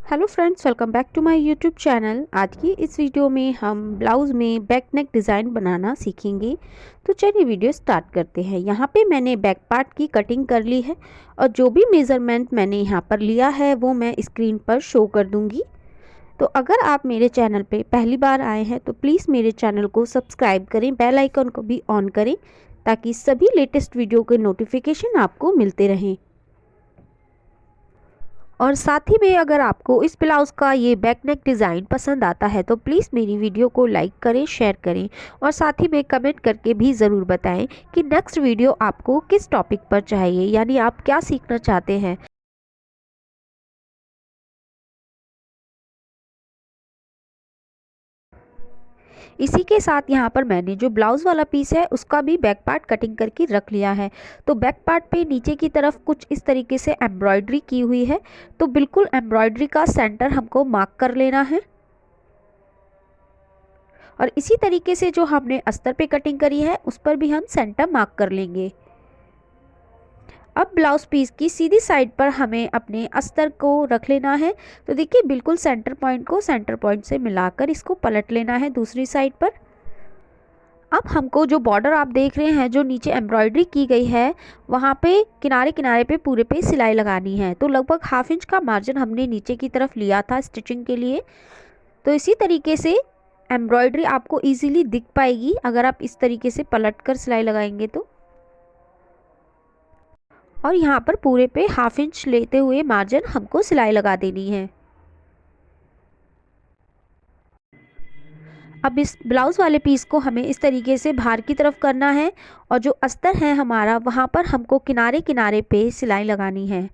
Hello friends, welcome back to my YouTube channel. आज की इस वीडियो में हम ब्लाउज़ में बैक नेक डिज़ाइन बनाना सीखेंगे। तो चलिए वीडियो स्टार्ट करते हैं। यहाँ पे मैंने बैक पार्ट की कटिंग कर ली है और जो भी मेज़रमेंट मैंने यहाँ पर लिया है वो मैं स्क्रीन पर शो कर दूँगी। तो अगर आप मेरे चैनल पे पहली बार आए हैं तो प्लीज़ मेरे चैनल को सब्सक्राइब करें, बेल आइकन को भी ऑन करें ताकि सभी लेटेस्ट वीडियो के नोटिफिकेशन आपको मिलते रहें। और साथ ही में अगर आपको इस ब्लाउज़ का ये बैक नेक डिज़ाइन पसंद आता है तो प्लीज़ मेरी वीडियो को लाइक करें, शेयर करें और साथ ही में कमेंट करके भी ज़रूर बताएं कि नेक्स्ट वीडियो आपको किस टॉपिक पर चाहिए, यानी आप क्या सीखना चाहते हैं। इसी के साथ यहाँ पर मैंने जो ब्लाउज़ वाला पीस है उसका भी बैक पार्ट कटिंग करके रख लिया है। तो बैक पार्ट पे नीचे की तरफ कुछ इस तरीके से एम्ब्रॉयडरी की हुई है, तो बिल्कुल एम्ब्रॉयडरी का सेंटर हमको मार्क कर लेना है। और इसी तरीके से जो हमने अस्तर पे कटिंग करी है उस पर भी हम सेंटर मार्क कर लेंगे। अब ब्लाउज पीस की सीधी साइड पर हमें अपने अस्तर को रख लेना है। तो देखिए बिल्कुल सेंटर पॉइंट को सेंटर पॉइंट से मिलाकर इसको पलट लेना है दूसरी साइड पर। अब हमको जो बॉर्डर आप देख रहे हैं, जो नीचे एम्ब्रॉयडरी की गई है, वहाँ पे किनारे किनारे पे पूरे पे सिलाई लगानी है। तो लगभग हाफ इंच का मार्जिन हमने नीचे की तरफ लिया था स्टिचिंग के लिए। तो इसी तरीके से एम्ब्रॉयडरी आपको इजीली दिख पाएगी अगर आप इस तरीके से पलट कर सिलाई लगाएंगे तो। और यहाँ पर पूरे पे हाफ इंच लेते हुए मार्जिन हमको सिलाई लगा देनी है। अब इस ब्लाउज़ वाले पीस को हमें इस तरीके से बाहर की तरफ करना है और जो अस्तर है हमारा वहाँ पर हमको किनारे किनारे पे सिलाई लगानी है।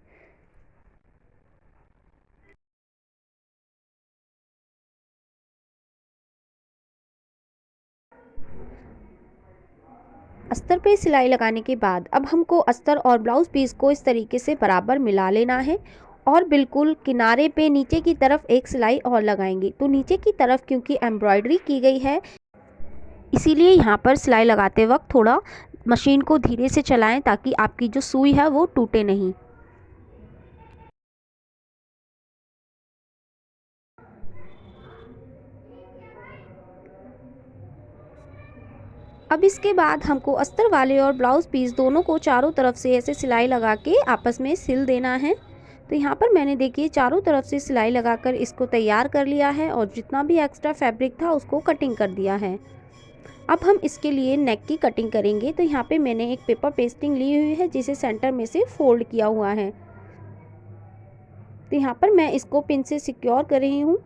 अस्तर पे सिलाई लगाने के बाद अब हमको अस्तर और ब्लाउज़ पीस को इस तरीके से बराबर मिला लेना है और बिल्कुल किनारे पे नीचे की तरफ एक सिलाई और लगाएंगे। तो नीचे की तरफ क्योंकि एम्ब्रॉयडरी की गई है इसीलिए यहाँ पर सिलाई लगाते वक्त थोड़ा मशीन को धीरे से चलाएं ताकि आपकी जो सुई है वो टूटे नहीं। अब इसके बाद हमको अस्तर वाले और ब्लाउज़ पीस दोनों को चारों तरफ से ऐसे सिलाई लगा के आपस में सिल देना है। तो यहाँ पर मैंने देखिए चारों तरफ से सिलाई लगाकर इसको तैयार कर लिया है और जितना भी एक्स्ट्रा फैब्रिक था उसको कटिंग कर दिया है। अब हम इसके लिए नेक की कटिंग करेंगे। तो यहाँ पे मैंने एक पेपर पेस्टिंग ली हुई है जिसे सेंटर में से फोल्ड किया हुआ है। तो यहाँ पर मैं इसको पिन से सिक्योर कर रही हूँ।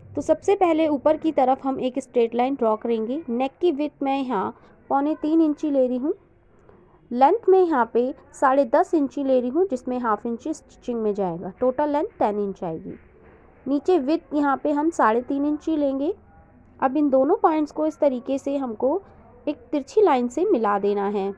तो सबसे पहले ऊपर की तरफ हम एक स्ट्रेट लाइन ड्रॉ करेंगे। नेक की विड्थ मैं यहाँ 3.25 इंची ले रही हूँ। लेंथ में यहाँ पे 10.5 इंची ले रही हूँ जिसमें हाफ इंची स्टिचिंग में जाएगा। टोटल लेंथ 10 इंच आएगी। नीचे विड्थ यहाँ पे हम 3.5 इंची लेंगे। अब इन दोनों पॉइंट्स को इस तरीके से हमको एक तिरछी लाइन से मिला देना है।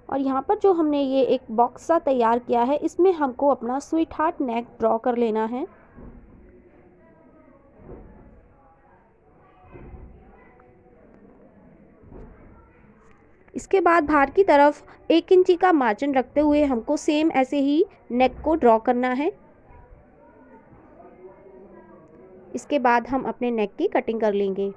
और यहाँ पर जो हमने ये एक बॉक्स सा तैयार किया है इसमें हमको अपना स्वीट हार्ट नेक ड्रॉ कर लेना है। इसके बाद बाहर की तरफ 1 इंची का मार्जिन रखते हुए हमको सेम ऐसे ही नेक को ड्रॉ करना है। इसके बाद हम अपने नेक की कटिंग कर लेंगे।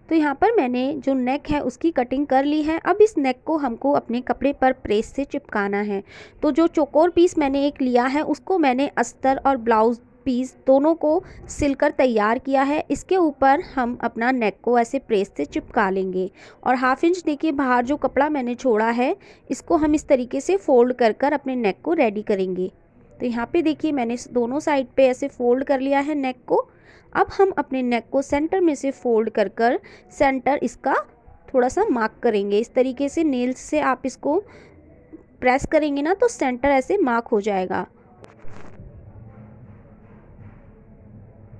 तो यहाँ पर मैंने जो नेक है उसकी कटिंग कर ली है। अब इस नेक को हमको अपने कपड़े पर प्रेस से चिपकाना है। तो जो चौकोर पीस मैंने एक लिया है उसको मैंने अस्तर और ब्लाउज़ पीस दोनों को सिलकर तैयार किया है। इसके ऊपर हम अपना नेक को ऐसे प्रेस से चिपका लेंगे और हाफ इंच देखिए बाहर जो कपड़ा मैंने छोड़ा है इसको हम इस तरीके से फोल्ड कर कर अपने नेक को रेडी करेंगे। तो यहाँ पे देखिए मैंने दोनों साइड पे ऐसे फोल्ड कर लिया है नेक को। अब हम अपने नेक को सेंटर में से फोल्ड कर कर सेंटर इसका थोड़ा सा मार्क करेंगे। इस तरीके से नेल्स से आप इसको प्रेस करेंगे ना तो सेंटर ऐसे मार्क हो जाएगा।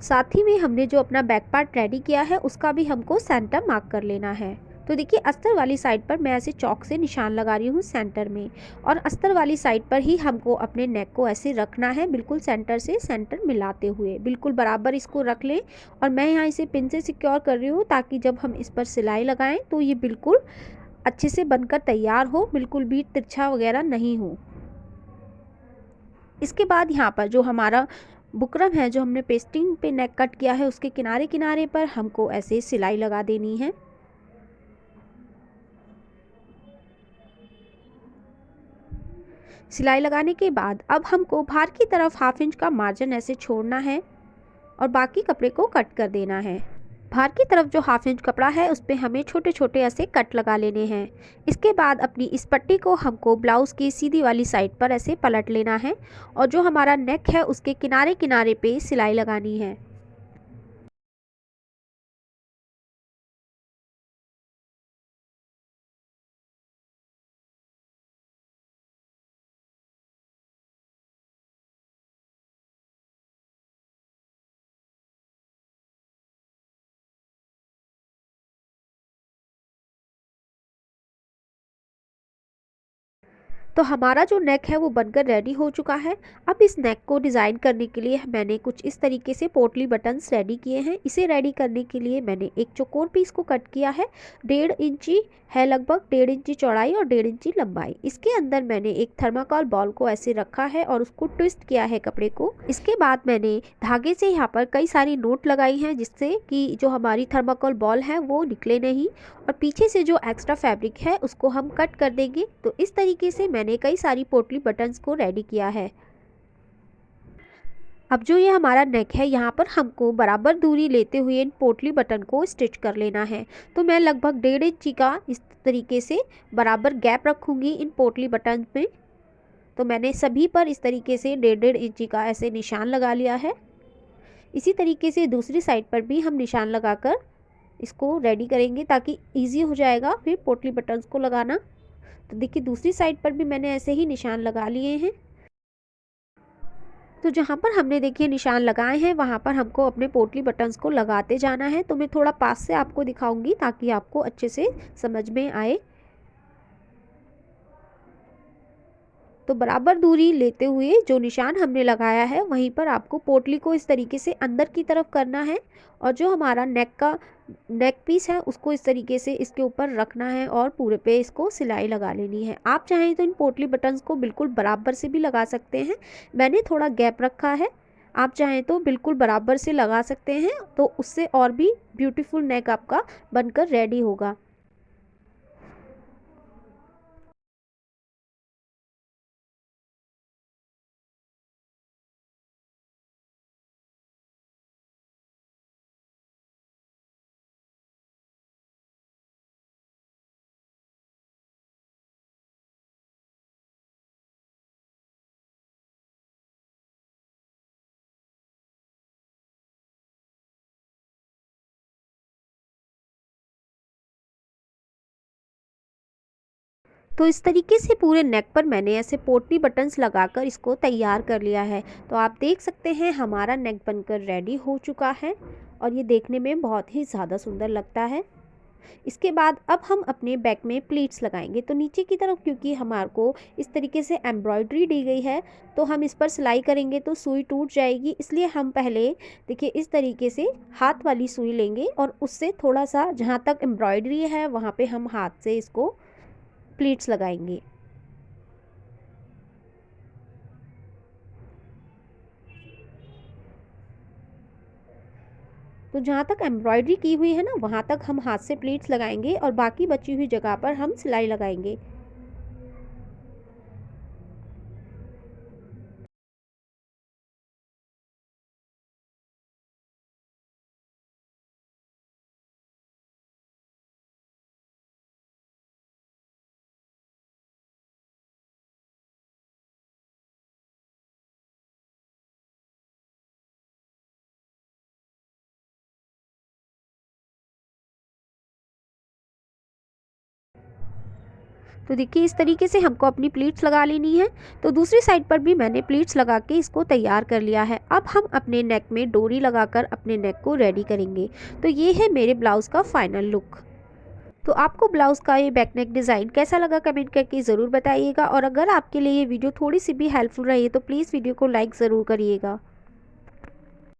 साथ ही में हमने जो अपना बैक पार्ट रेडी किया है उसका भी हमको सेंटर मार्क कर लेना है। तो देखिए अस्तर वाली साइड पर मैं ऐसे चौक से निशान लगा रही हूँ सेंटर में, और अस्तर वाली साइड पर ही हमको अपने नेक को ऐसे रखना है, बिल्कुल सेंटर से सेंटर मिलाते हुए बिल्कुल बराबर इसको रख लें। और मैं यहाँ इसे पिन से सिक्योर कर रही हूँ ताकि जब हम इस पर सिलाई लगाएं तो ये बिल्कुल अच्छे से बनकर तैयार हो, बिल्कुल भी तिरछा वगैरह नहीं हो। इसके बाद यहाँ पर जो हमारा बुकरम है, जो हमने पेस्टिंग पे नेक कट किया है, उसके किनारे किनारे पर हमको ऐसे सिलाई लगा देनी है। सिलाई लगाने के बाद अब हमको बाहर की तरफ 1/2 इंच का मार्जिन ऐसे छोड़ना है और बाकी कपड़े को कट कर देना है। बाहर की तरफ जो 1/2 इंच कपड़ा है उस पे हमें छोटे छोटे ऐसे कट लगा लेने हैं। इसके बाद अपनी इस पट्टी को हमको ब्लाउज़ की सीधी वाली साइड पर ऐसे पलट लेना है और जो हमारा नेक है उसके किनारे किनारे पे सिलाई लगानी है। तो हमारा जो नेक है वो बनकर रेडी हो चुका है। अब इस नेक को डिज़ाइन करने के लिए मैंने कुछ इस तरीके से पोटली बटन्स रेडी किए हैं। इसे रेडी करने के लिए मैंने एक चौकोर पीस को कट किया है, 1.5 इंची है, लगभग 1.5 इंची चौड़ाई और 1.5 इंची लंबाई। इसके अंदर मैंने एक थर्माकोल बॉल को ऐसे रखा है और उसको ट्विस्ट किया है कपड़े को। इसके बाद मैंने धागे से यहाँ पर कई सारी नोट लगाई हैं जिससे कि जो हमारी थर्माकोल बॉल है वो निकले नहीं, और पीछे से जो एक्स्ट्रा फैब्रिक है उसको हम कट कर देंगे। तो इस तरीके से मैंने कई सारी पोटली बटन्स को रेडी किया है। अब जो ये हमारा नेक है, यहाँ पर हमको बराबर दूरी लेते हुए इन पोटली बटन को स्टिच कर लेना है। तो मैं लगभग 1.5 इंची का इस तरीके से बराबर गैप रखूँगी इन पोटली बटन में। तो मैंने सभी पर इस तरीके से 1.5 इंची का ऐसे निशान लगा लिया है। इसी तरीके से दूसरी साइड पर भी हम निशान लगाकर इसको रेडी करेंगे ताकि ईजी हो जाएगा फिर पोटली बटन्स को लगाना। तो देखिए दूसरी साइड पर भी मैंने ऐसे ही निशान लगा लिए हैं। तो जहाँ पर हमने देखिए निशान लगाए हैं वहाँ पर हमको अपने पोटली बटन्स को लगाते जाना है। तो मैं थोड़ा पास से आपको दिखाऊंगी ताकि आपको अच्छे से समझ में आए। तो बराबर दूरी लेते हुए जो निशान हमने लगाया है वहीं पर आपको पोटली को इस तरीके से अंदर की तरफ करना है, और जो हमारा नेक पीस है उसको इस तरीके से इसके ऊपर रखना है और पूरे पे इसको सिलाई लगा लेनी है। आप चाहें तो इन पोटली बटन्स को बिल्कुल बराबर से भी लगा सकते हैं, मैंने थोड़ा गैप रखा है। आप चाहें तो बिल्कुल बराबर से लगा सकते हैं, तो उससे और भी ब्यूटीफुल नेक आपका बनकर रेडी होगा। तो इस तरीके से पूरे नेक पर मैंने ऐसे पोटली बटन्स लगाकर इसको तैयार कर लिया है। तो आप देख सकते हैं हमारा नेक बनकर रेडी हो चुका है और ये देखने में बहुत ही ज़्यादा सुंदर लगता है। इसके बाद अब हम अपने बैक में प्लीट्स लगाएंगे। तो नीचे की तरफ क्योंकि हमारे को इस तरीके से एम्ब्रॉयडरी दी गई है तो हम इस पर सिलाई करेंगे तो सुई टूट जाएगी, इसलिए हम पहले देखिए इस तरीके से हाथ वाली सुई लेंगे और उससे थोड़ा सा जहाँ तक एम्ब्रॉयडरी है वहाँ पे हम हाथ से इसको प्लीट्स लगाएंगे। तो जहाँ तक एम्ब्रॉयडरी की हुई है ना वहाँ तक हम हाथ से प्लीट्स लगाएंगे और बाकी बची हुई जगह पर हम सिलाई लगाएंगे। तो देखिए इस तरीके से हमको अपनी प्लीट्स लगा लेनी है। तो दूसरी साइड पर भी मैंने प्लीट्स लगा के इसको तैयार कर लिया है। अब हम अपने नेक में डोरी लगाकर अपने नेक को रेडी करेंगे। तो ये है मेरे ब्लाउज़ का फाइनल लुक। तो आपको ब्लाउज़ का ये बैक नेक डिज़ाइन कैसा लगा कमेंट करके ज़रूर बताइएगा, और अगर आपके लिए ये वीडियो थोड़ी सी भी हेल्पफुल रही है तो प्लीज़ वीडियो को लाइक ज़रूर करिएगा।